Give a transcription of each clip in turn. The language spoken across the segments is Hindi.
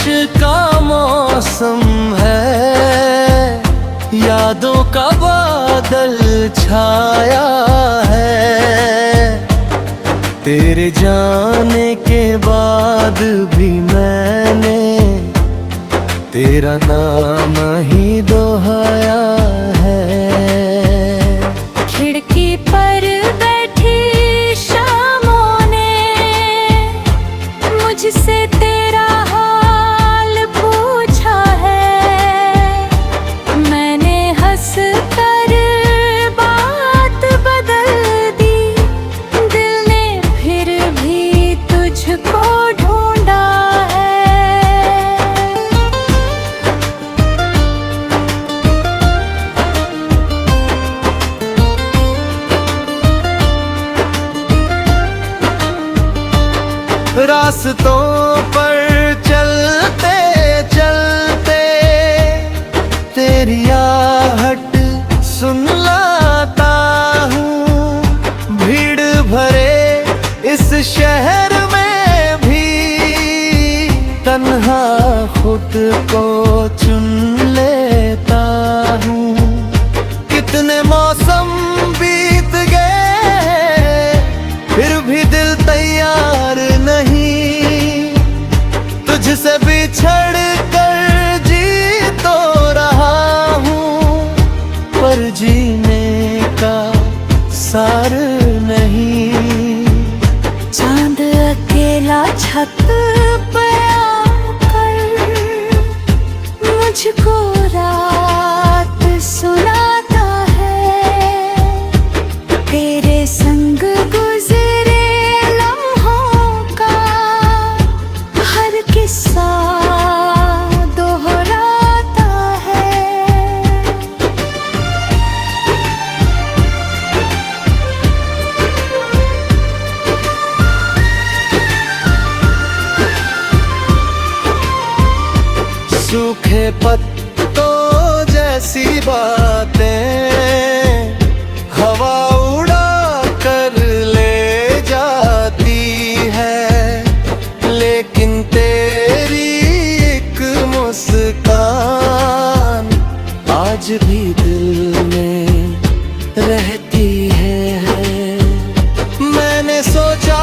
बारिश का मौसम है, यादों का बादल छाया है। तेरे जाने के बाद भी मैंने तेरा नाम ही दोहराया है। खिड़की पर बैठी शामों ने मुझसे तेरा हाल पूछा है। मैंने हंस कर बात बदल दी, दिल ने फिर भी तुझको ढूंढा है। रास्तों पर चलते चलते तेरी आहट सुन लाता हूँ। भीड़ भरे इस शहर में भी तन्हा खुद को चुन लेता हूँ। कितने मौसम बीत गए फिर भी दिल तैयार नहीं। तुझसे बिछड़ कर जी तो रहा हूँ, पर जीने का सार नहीं। चांद अकेला छत पे आकर मुझको रात सुनाता है। तेरे संग गुजरे लम्हों का हर किस्सा दोहराता है। सूखे पत्तों जैसी बातें हवा उड़ा कर ले जाती है, लेकिन तेरी एक मुस्कान आज भी दिल में रहती है। मैंने सोचा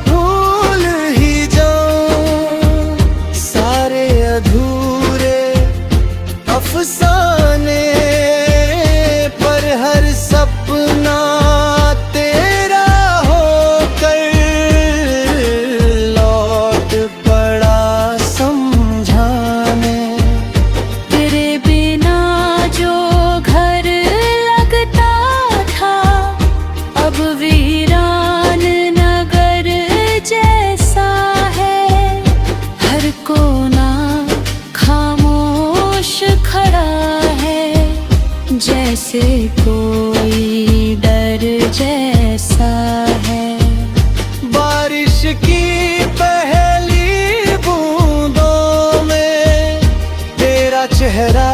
भूल ही जाऊं सारे अधूरे अफसाने, पर हर सपना तेरा होकर लौट पड़ा समझाने। तेरे बिना जो घर लगता था अब वीरान नगर जैसा है। हर कोना खामोश खड़ा है, जैसे कोई डर जैसा है। बारिश की पहली बूंदों में तेरा चेहरा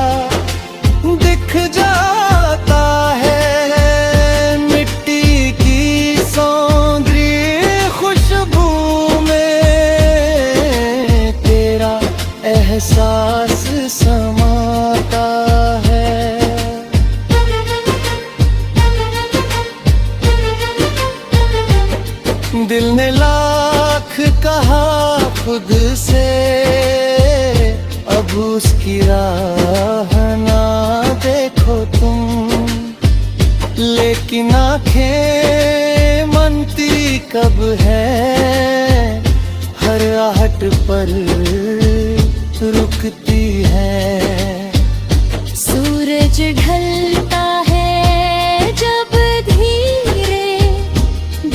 दिख जाता है। मिट्टी की सौंदर्य खुशबू में तेरा एहसास समाता है। दिल ने लाख कहा खुद से अब उसकी राह ना देखो तुम, लेकिन आंखें मनती कब है हर आहट पर रुकती है। सूरज ढलता है जब धीरे,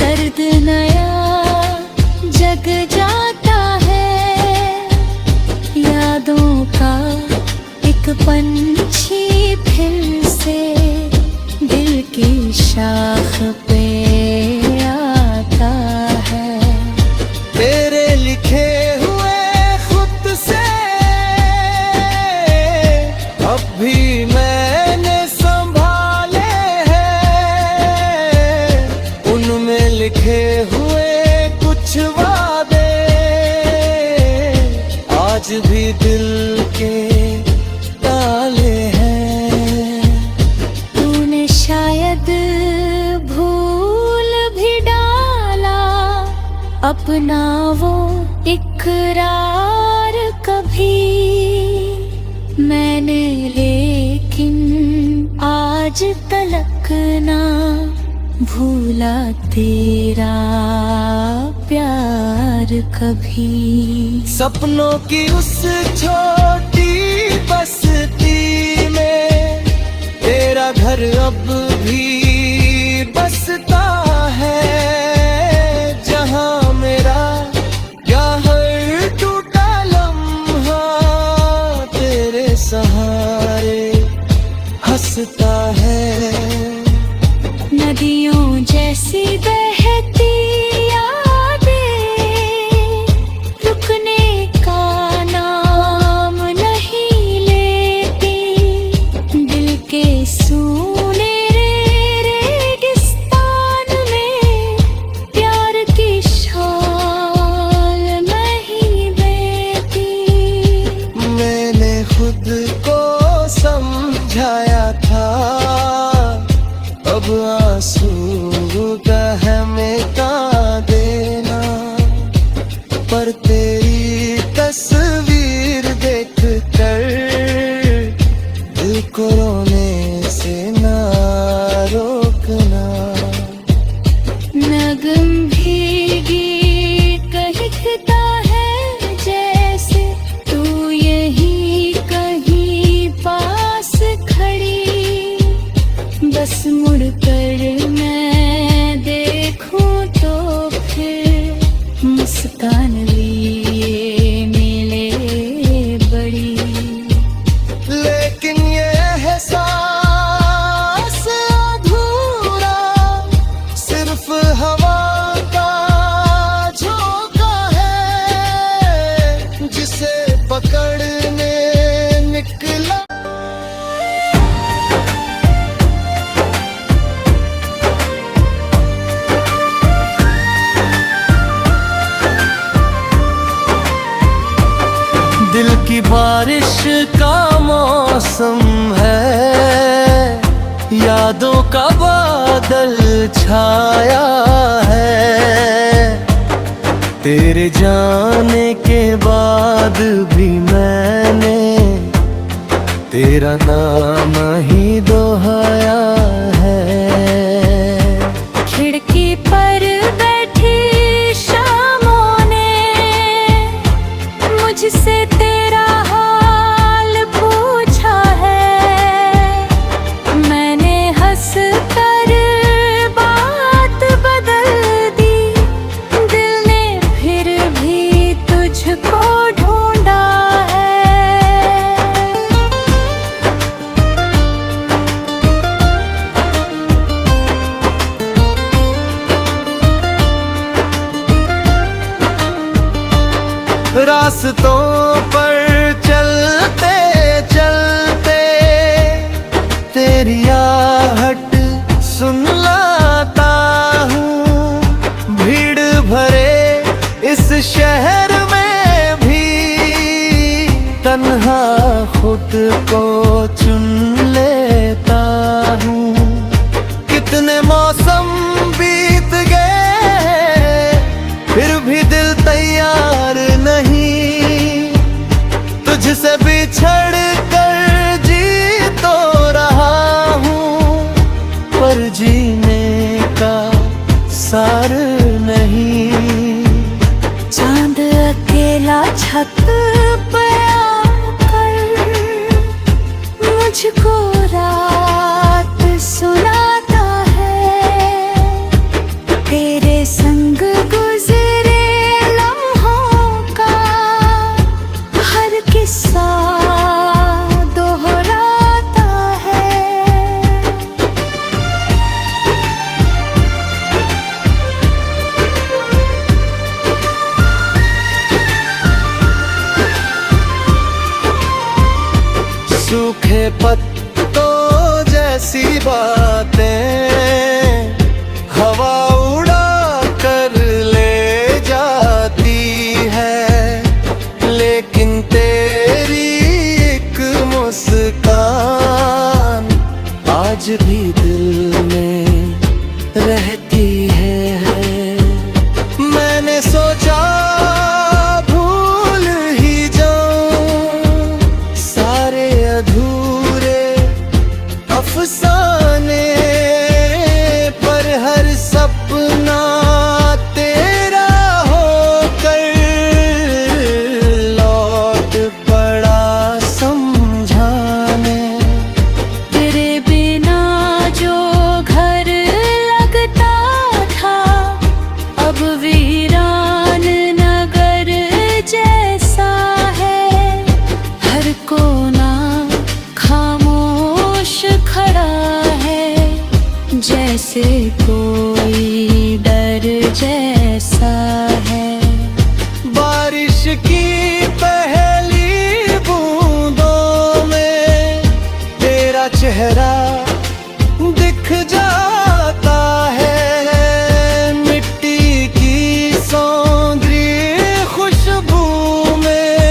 दर्द नया जग जाता है। यादों का एक पंछी फिर से दिल की शाख पे आता है। तेरे लिखे हुए खुद से अब भी मैंने संभाले हैं। उनमें लिखे हुए कुछ वादे भी दिल के ताले हैं। तूने शायद भूल भी डाला अपना वो इकरार कभी मैंने, लेकिन आज तलक ना भूला तेरा प्यार कभी। सपनों की उस छोटी बस्ती में तेरा घर अब भी बसता है, जहां मेरा क्या हर टूटा लम्हा तेरे सहारे हंसता है। नदियों जैसी बहती यादें रुकने का नाम नहीं लेती, दिल के सूने रेगिस्तान में प्यार की शाल नहीं बहती। मैंने खुद को समझाया था अब आंसू बहमें देना, पर तेरी तस्वीर देख कर दिल को रोने से ना रोकना। नगम भीगी कहता है जैसे तू यही कहीं पास खड़ी, बस मुड़ कर मैं देखूं तो फिर मुस्कान लिए मिले बड़ी। लेकिन ये एहसास अधूरा सिर्फ हवा का झोंका है, जिसे पकड़ने निकला। दिल की बारिश का मौसम है, यादों का बादल छाया है, तेरे जाने के बाद भी मैंने तेरा नाम ही दोहराया है। खिड़की पर बैठी शामों ने मुझसे तेरा हाल पूछा है, मैंने हंस कर बात बदल दी, दिल ने फिर भी तुझको ढूंढा है। रास्तों पर चलते चलते तेरी आहट सुन लाता हूँ, भीड़ भरे इस शहर में भी तन्हा खुद को चुन लेता हूँ। कितने मौसम बीत गए फिर भी दिल तैयार नहीं, तुझसे बिछड़ कर जी तो रहा हूँ, पर जीने का सार नहीं। चांद अकेला छत पे आकर मुझको रात सुनाता है, तेरे संग गुजरे लम्हों का हर किस्सा दोहराता है। सूखे पत्तों जैसी बातें हवा उड़ा कर ले जाती है, लेकिन तेरे कोना खामोश खड़ा है, जैसे कोई डर जैसा है। बारिश की पहली बूंदों में तेरा चेहरा दिख जाता है। मिट्टी की सौंदरी खुशबू में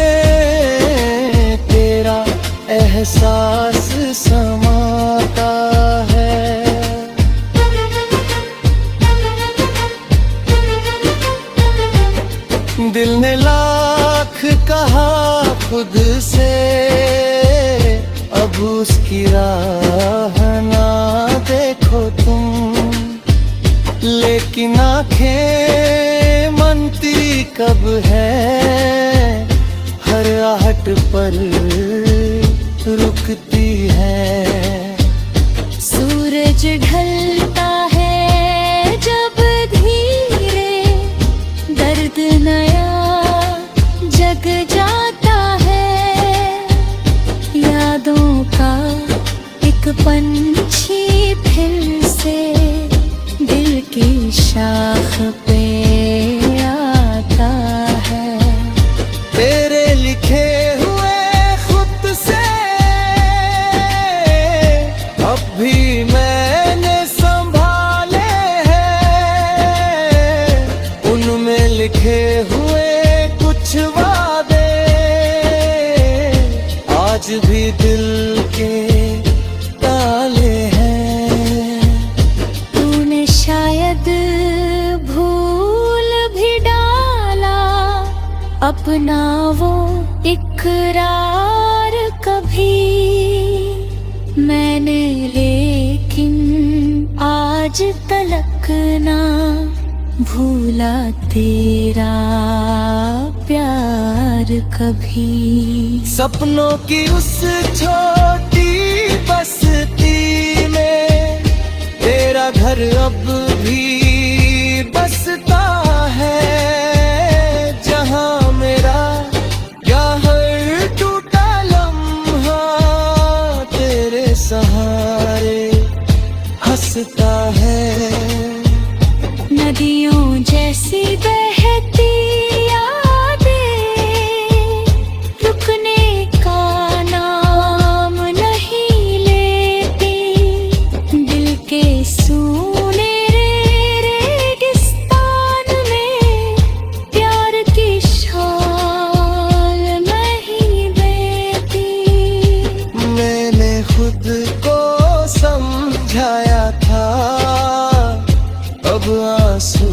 तेरा एहसास समाता है। दिल ने लाख कहा खुद से, अब उसकी राह ना देखो तुम, लेकिन आंखें मनती कब है, हर आहट पर रुकती है। सूरज ढलता है जब धीरे, दर्द नया जग जाता है। यादों का एक पंछी फिर से दिल की शाख पे आता है। तेरे लिखे हुए खुद से अब भी मैंने संभाले हैं, उनमें लिखे हुए कुछ वादे आज भी दिल के ताले हैं। तूने शायद भूल भी डाला अपना वो इकरार कभी, मैंने लेकिन आज तलक ना भूला तेरा प्यार कभी। सपनों की उस छोटी बस्ती में तेरा घर अब भी बसता है, जहां मेरा क्या हर टूटा लम्हा तेरे सहारे हंसता है। नदियों जैसी बहती यादें रुकने का नाम नहीं लेती, दिल के सूने रेगिस्तान में प्यार की शाल नहीं देती। मैंने खुद को समझाया था अब आंसू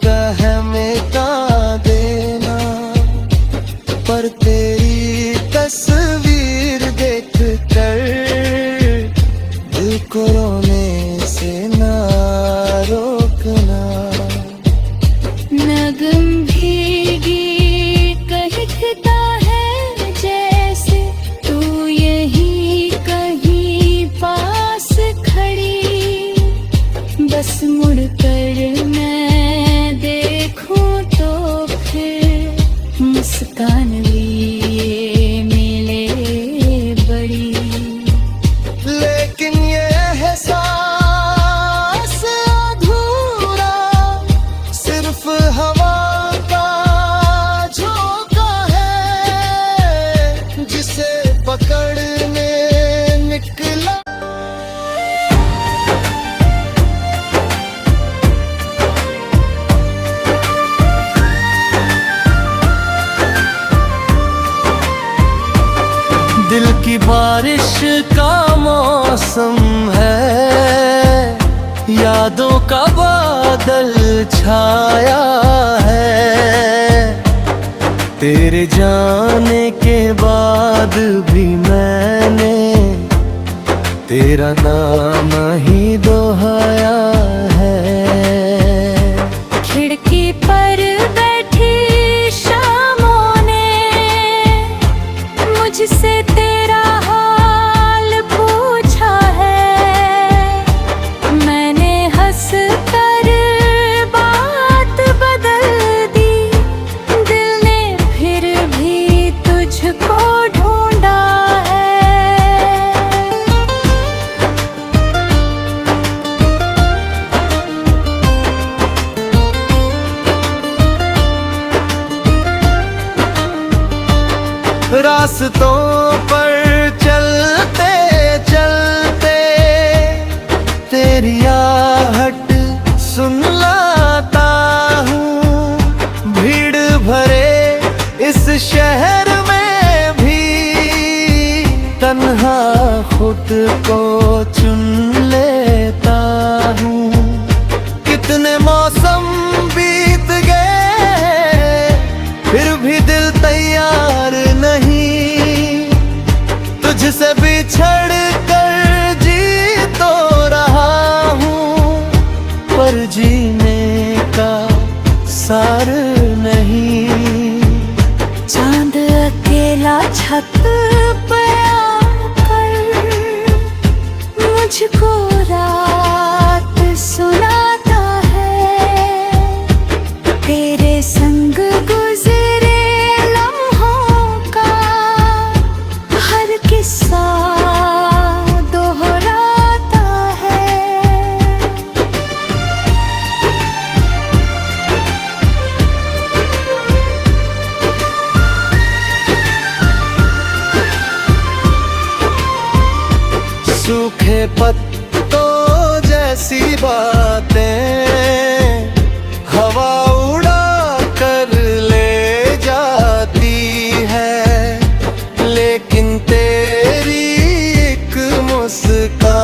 बहमेता देना, पर तेरी तस्वीर देख कर दिल को रोने से ना रोकना। नगम भीगी कहता है जैसे तू यहीं कहीं पास खड़ी, बस मुड़ कर मैं देखूं तो फिर मुस्कान लिए मिले बड़ी। लेकिन ये एहसास अधूरा सिर्फ हवा का झोंका है, जिसे पकड़ने निकला। दिल की बारिश का मौसम है, यादों का बादल छाया है। तेरे जाने के बाद भी मैंने तेरा नाम ही दोहराया है। खिड़की पर बैठी शामों ने मुझसे तेरा हाल पूछा है, मैंने हंस कर बात बदल दी, दिल ने फिर भी तुझको ढूंढा रास्तों पर चलते चलते तेरी आहट सुन लाता हूँ। भीड़ भरे इस शहर में भी तन्हा खुद को चुन लेता हूँ। कितने मौसम बीत गए फिर भी दिल तैयार नहीं। तुझसे बिछड़ कर जी तो रहा हूँ, पर जीने का सार नहीं। चांद अकेला छत पे आकर मुझको रात सुनाता है। तेरे संग गुजरे लम्हों का हर किस्सा दोहराता है। सूखे पत्तों जैसी बातें हवा उड़ा कर ले जाती है, लेकिन तेरी एक मुस्कान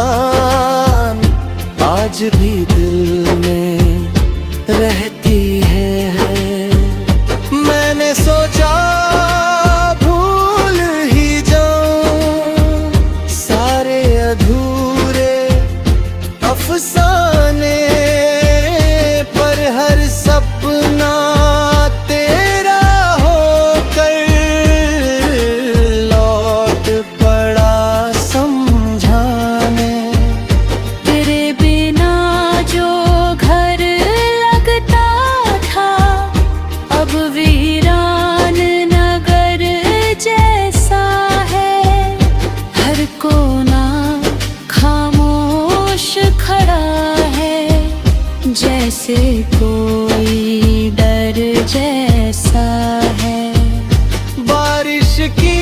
आज भी दिल में रहती है। मैंने सोचा भूल ही जाऊं सारे अधूरे अफसाने, पर हर सपना तेरा होकर लौट पड़ा समझाने। तेरे बिना जो घर लगता था अब वीरान नगर जैसा है। हर कोना खामोश खड़ा है, जैसे कोई डर जैसा है। बारिश की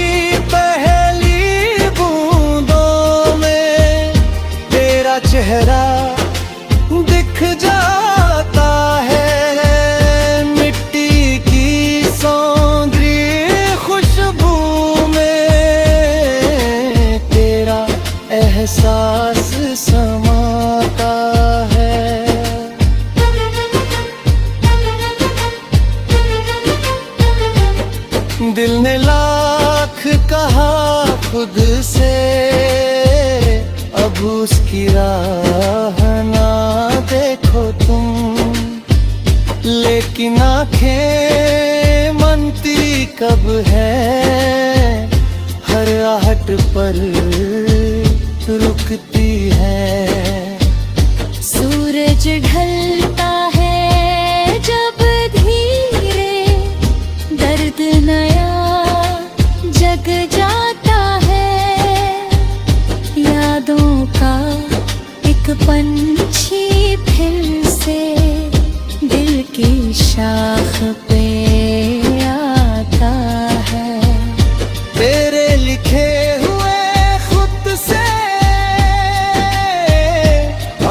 पहली बूंदों में तेरा चेहरा दिख जाता है। मिट्टी की सौंदर्य खुशबू में तेरा एहसास समाता है। दिल ने लाख कहा खुद से अब उसकी राह ना देखो तुम, लेकिन आंखें मनती कब है हर आहट पर रुकती है। सूरज ढलता है जब धीरे, दर्द नया जग जाता है। यादों का एक पंछी फिर से दिल की शाख पे आता है। तेरे लिखे हुए खुद से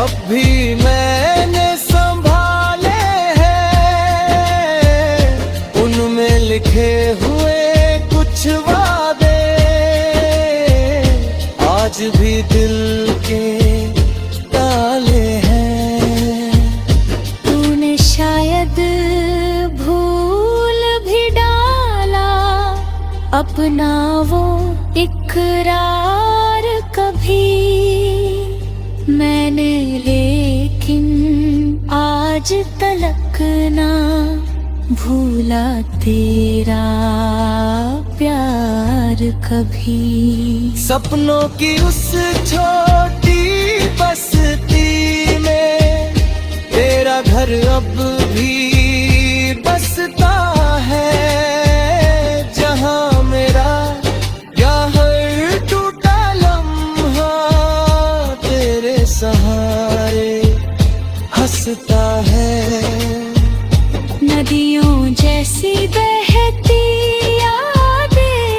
अब भी मैंने संभाले हैं। उनमें लिखे हुए कुछ वादे आज भी दिल के ताले हैं। तूने शायद भूल भी डाला अपना वो इकरार कभी। मैंने लेकिन आज तलक ना भूला तेरा प्यार कभी। सपनों की उस छोटी बस्ती में तेरा घर अब भी बसता है, जहां मेरा या हर टूटा लम्हा तेरे सहारे हंसता है। नदियों जैसी बहती यादें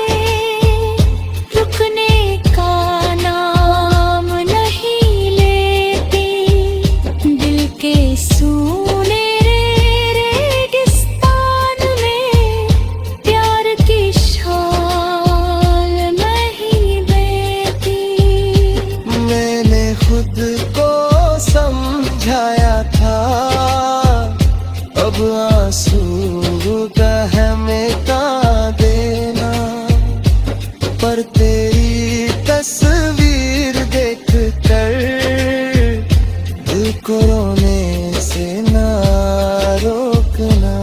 तेरी तस्वीर देख कर दिल को रोने से ना रोकना।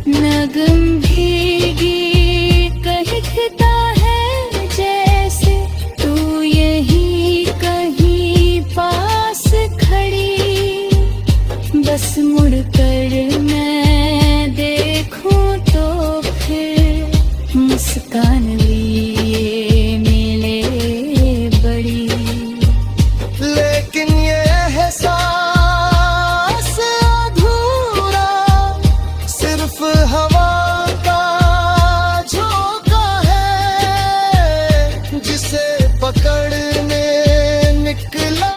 नगम भीगी कहता है जैसे तू यही कहीं पास खड़ी, बस मुड़ कर मैं देखूं तो फिर मुस्कान लिए मिले बड़ी। लेकिन ये एहसास अधूरा सिर्फ हवा का झोंका है जिसे पकड़ने निकला।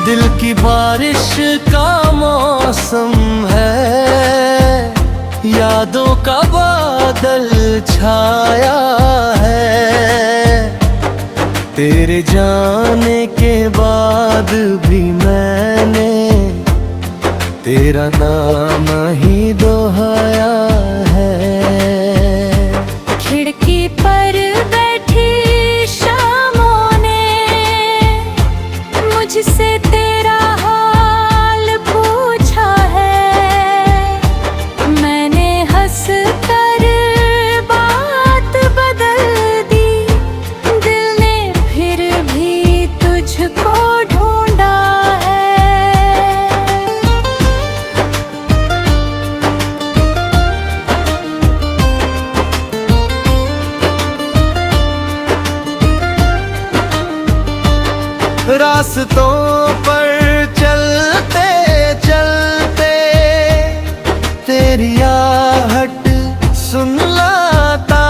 दिल की बारिश का मौसम है, यादों का बादल छाया है। तेरे जाने के बाद भी मैंने तेरा नाम ही दोहराया है। खिड़की पर बैठी शामों ने मुझसे तेरा हाल पूछा है। मैंने हंस कर बात बदल दी, दिल ने फिर भी तुझको ढूंढा है। रास्तों पर चलते चलते तेरी आहट सुन लाता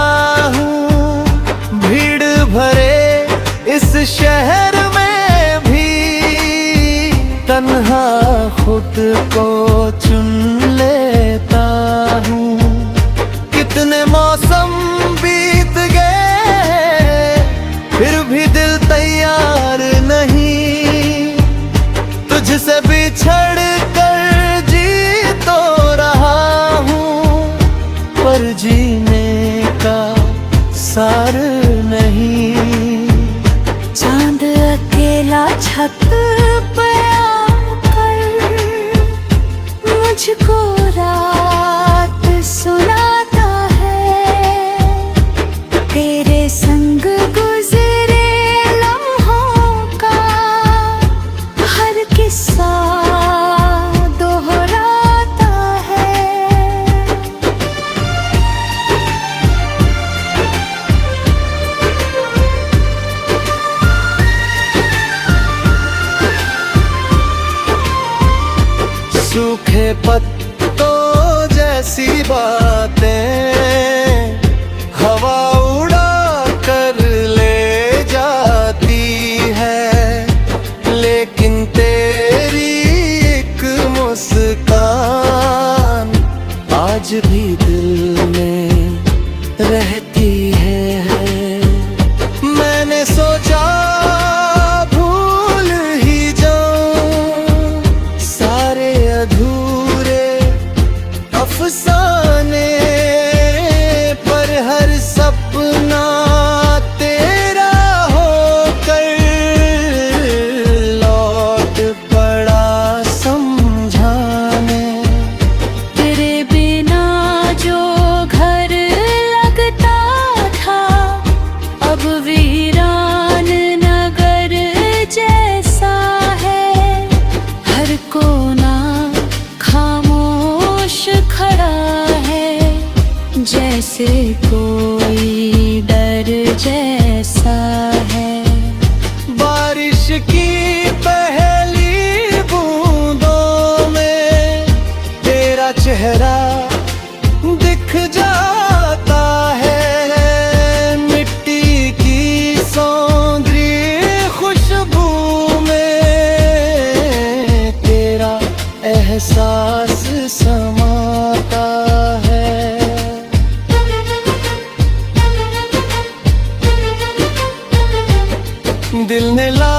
हूँ। भीड़ भरे इस शहर में भी तन्हा खुद को चुन लेता हूँ। कितने मौसम बीत गए फिर भी दिल तैयार नहीं तुझसे बिछड़ कर जी तो रहा हूँ, पर जीने का सार नहीं। चांद अकेला छत पे आकर मुझको रात सुनाता है। तेरे संग गुजरे लम्हों का हर किस्सा दोहराता है। सूखे पत्तों जैसी बातें हवा उड़ा कर ले जाती है, लेकिन तेरी एक मुस्कान आज भी दिल में रहती है। मैंने सोचा भूल ही जाऊं सारे अधूरे अफसाने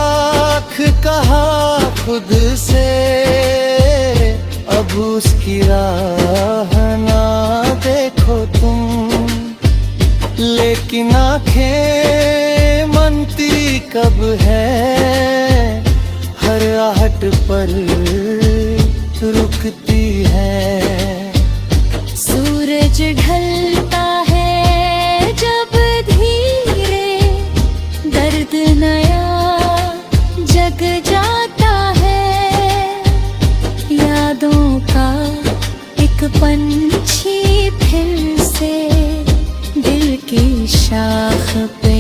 लाख कहा खुद से, अब उसकी राह ना देखो तुम। लेकिन आंखें मनती कब है, हर आहट पर रुकती है। सूरज ढलता है जब धीरे, दर्द नया जग जाता है। यादों का एक पंछी फिर से दिल की शाख पे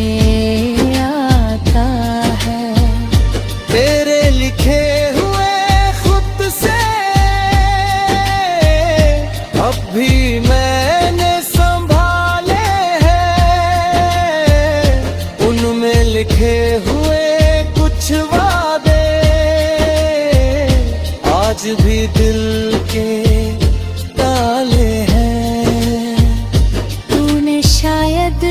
आता है। तेरे लिखे हुए खुद से अब भी मैंने संभाले हैं, उनमें लिखे हुए कुछ वादे आज भी दिल के ताले हैं। तूने शायद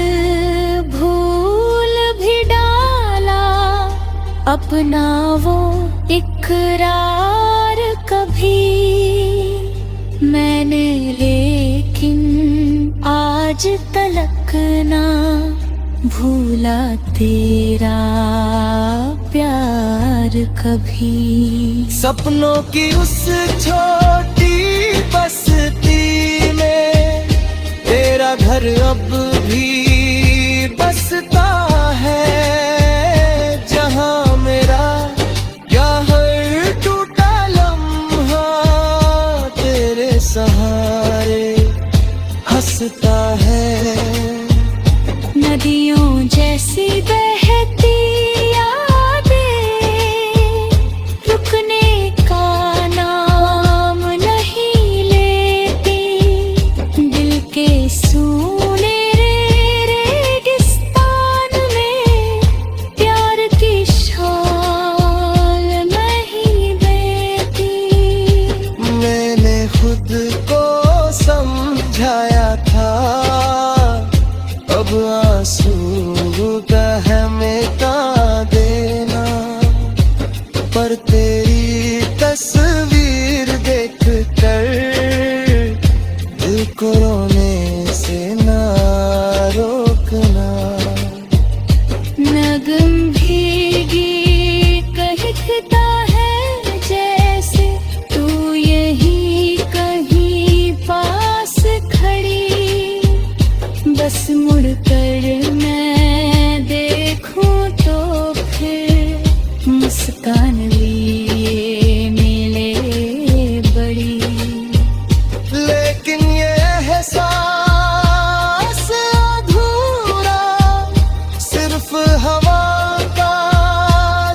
भूल भी डाला अपना वो इकरार कभी, मैंने लेकिन आज तलक ना भूला तेरा प्यार कभी। सपनों की उस छोटी बस्ती में तेरा घर अब भी बसता है, जहां मेरा क्या हर टूटा लम्हा तेरे सहारे हंसता है। नदियों जैसी बहती यादें रुकने का नाम नहीं लेती। दिल के सूने रेगिस्तान में प्यार की शाल नहीं देती। मैंने खुद को समझाया था अब आंसू मिटा देना, पर तेरी तस्वीर देख कर दिल को रोने से ना रोकना। नगम भीगी कहता है जैसे तू यही कहीं पास खड़ी, बस मुड़ कर मैं देखूं तो फिर मुस्कान लिए मिले बड़ी। लेकिन ये एहसास अधूरा सिर्फ हवा का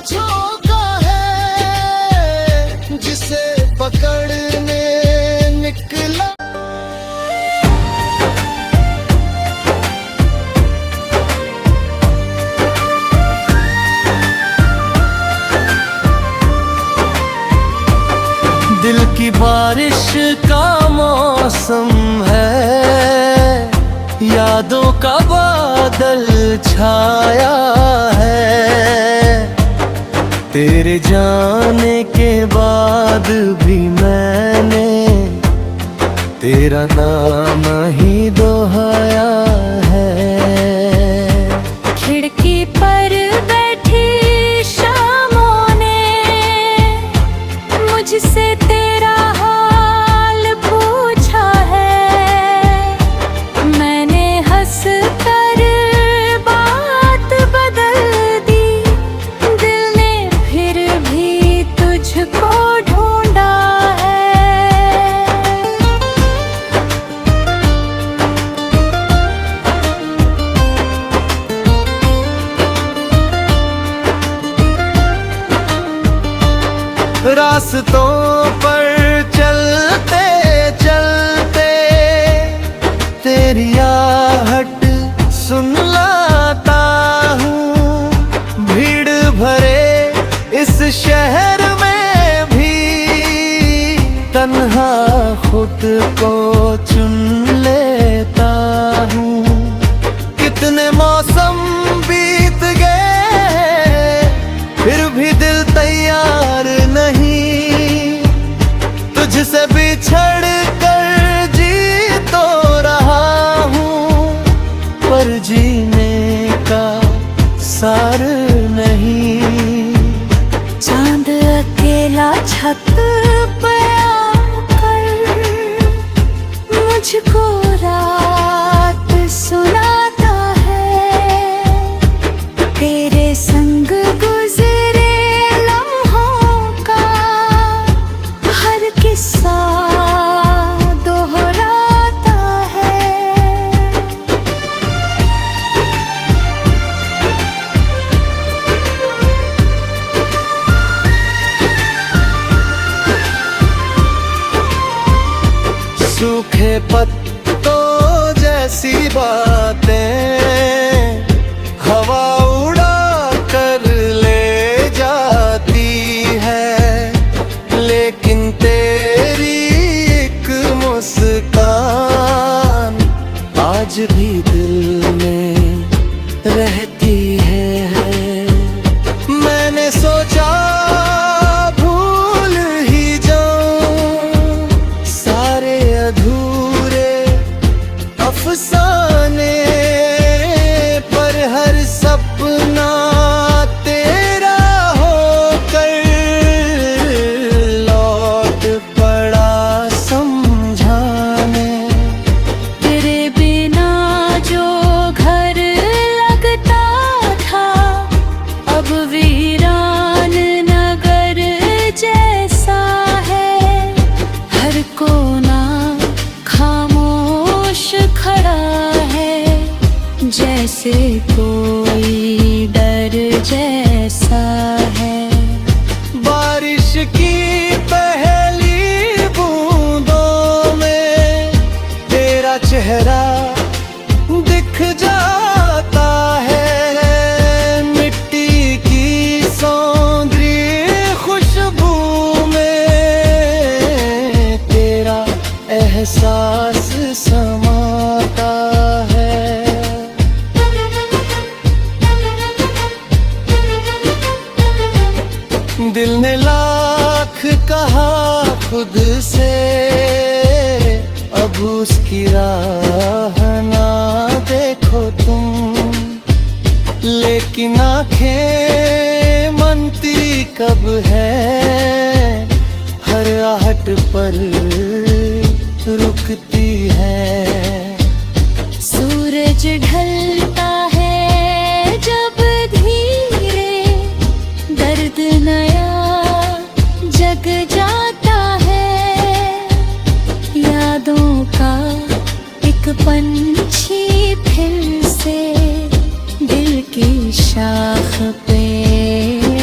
झोंका है, जिसे पकड़ने निकला। दिल की बारिश का मौसम है, यादों का बादल छाया है। तेरे जाने के बाद भी मैंने तेरा नाम ही दोहराया है। खिड़की पर बैठी शामों ने मुझसे तेरा हाल पूछा है। मैंने हंस कर बात बदल दी, दिल ने फिर भी तुझको ढूंढा है। रास्तों पर चलते चलते तेरी आहट सुन लाता हूँ। भीड़ भरे इस शहर में भी तन्हा खुद को चुन लेता हूँ। कितने मौसम बीत गए फिर भी दिल तैयार नहीं, तुझसे बिछड़ कर जी तो रहा हूँ, पर जीने का सार नहीं। चांद अकेला छत पे आकर मुझको रात सुनाता है, तेरे संग गुजरे लम्हों का हर किस्सा दोहराता है। सूखे पत्तों जैसी बातें हवा उड़ा कर ले जाती है, लेकिन तेरी एक मुस्कान आज भी दिल में रहती है। मैंने सोचा भूल ही जाऊं सारे अधूरे अफसाने, पर हर सपना तेरा होकर लौट पड़ा समझाने। तेरे बिना जो घर लगता था अब वीरान नगर जैसा है, हर कोना खामोश खड़ा है, जैसे कोई डर जैसा है। बारिश की पहली बूंदों में तेरा चेहरा दिख जाता है, मिट्टी की सौंदर्य खुशबू में तेरा एहसास समाता है। दिल ने लाख कहा खुद से अब उसकी राह ना देखो तुम, लेकिन आंखें मनती कब है हर आहट पर रुकती है। सूरज ढलता है जब धीरे, दर्द नया जग जाता है, यादों का एक पंछी फिर से दिल की शाख पे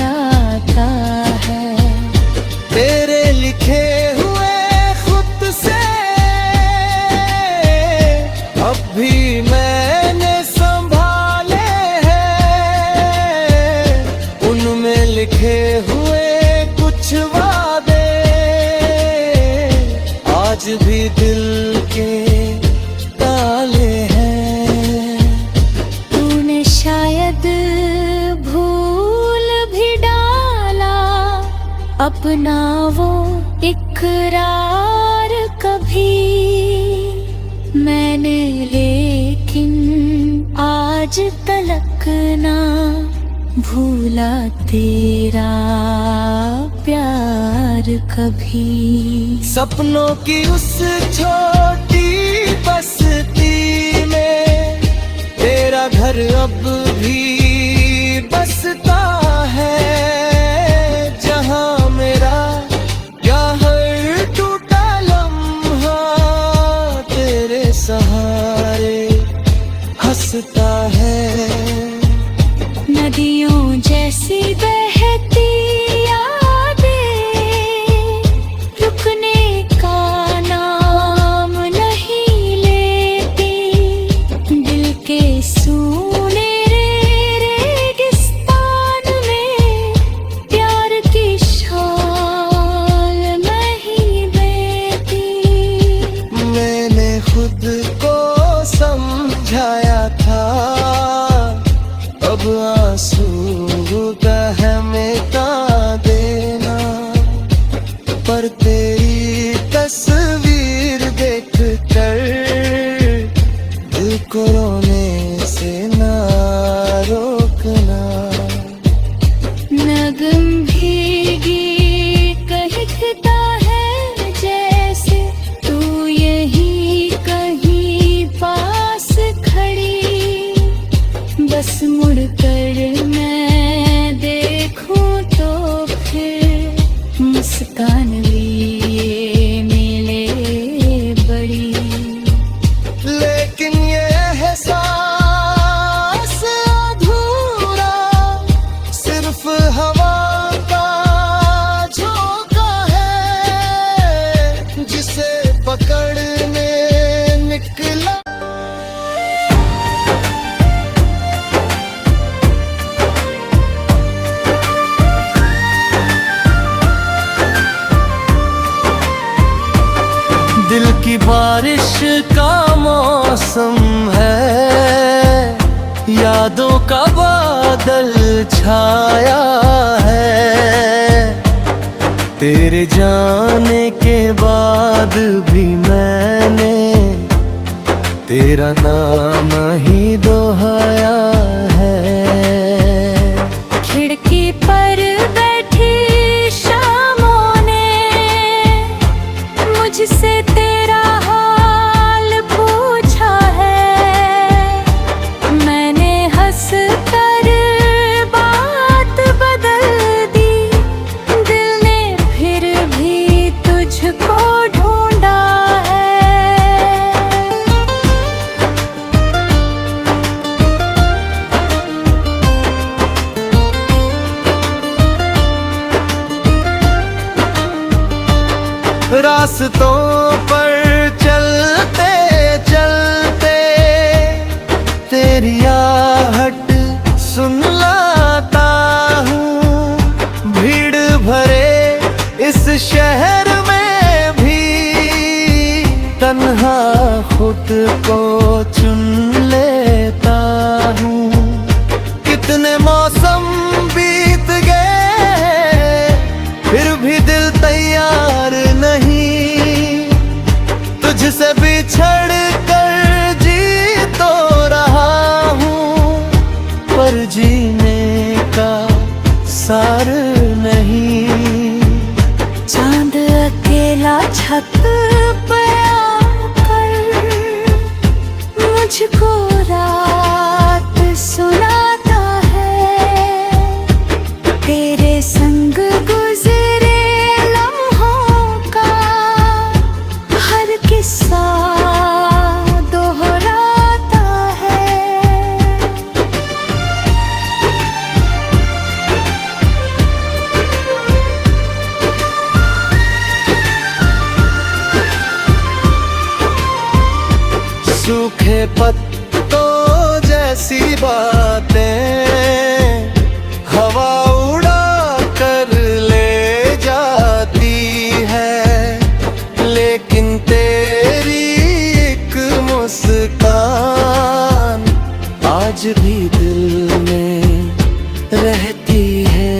आता है। तेरे लिखे हुए खुद से अब भी मैंने संभाले हैं, उनमें लिखे हुए कुछ वादे आज भी दिल के ताले हैं। तूने शायद भूल भी डाला अपना वो इकरार कभी, मैंने लेकिन आज तलक ना भूला तेरा प्यार कभी। सपनों की उस छोटी बस्ती में तेरा घर अब भी बसता है, जहां मेरा क्या हर टूटा लम्हा तेरे सहारे हंसता है। नदियों जैसी बहती यादें रुकने का नाम नहीं लेती, दिल के सूने रेगिस्तान में बारिश का मौसम है, यादों का बादल छाया है। तेरे जाने के बाद भी मैंने तेरा नाम ही दोहराया है। खिड़की पर बैठी शामों ने मुझसे तेरा हाल पूछा है। मैंने हंस कर बात बदल दी, दिल ने फिर भी तुझको ढूंढा है। रास्तों पर चलते चलते तेरी आहट सुन लाता हूँ। भीड़ भरे इस शहर में भी तन्हा खुद को चुन लेता हूँ। कितने मौसम बीत गए फिर भी दिल तैयार नहीं। तुझसे बिछड़ कर जी तो रहा हूँ, पर जीने का सार नहीं। चांद अकेला छत पे आकर मुझको रात सुनाता है। तेरे संग गुजरे लम्हों का हर किस्सा दोहराता है। सूखे पत्तों जैसी बातें हवा उड़ा कर ले जाती है, लेकिन तेरी एक मुस्कान आज भी दिल में रहती है।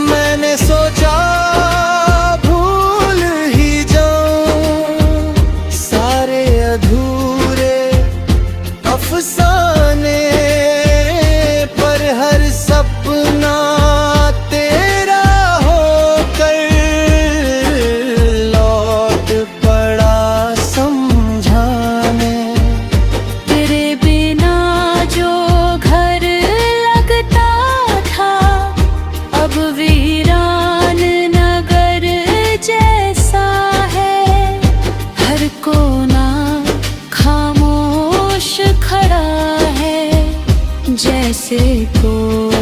मैंने सोचा भूल ही जाऊं सारे अधूरे अफसाने, पर हर सपना तेरा होकर लौट पड़ा समझाने। तेरे बिना जो घर लगता था अब वीरान नगर जैसा है। हर कोना खामोश खड़ा है जैसे कोई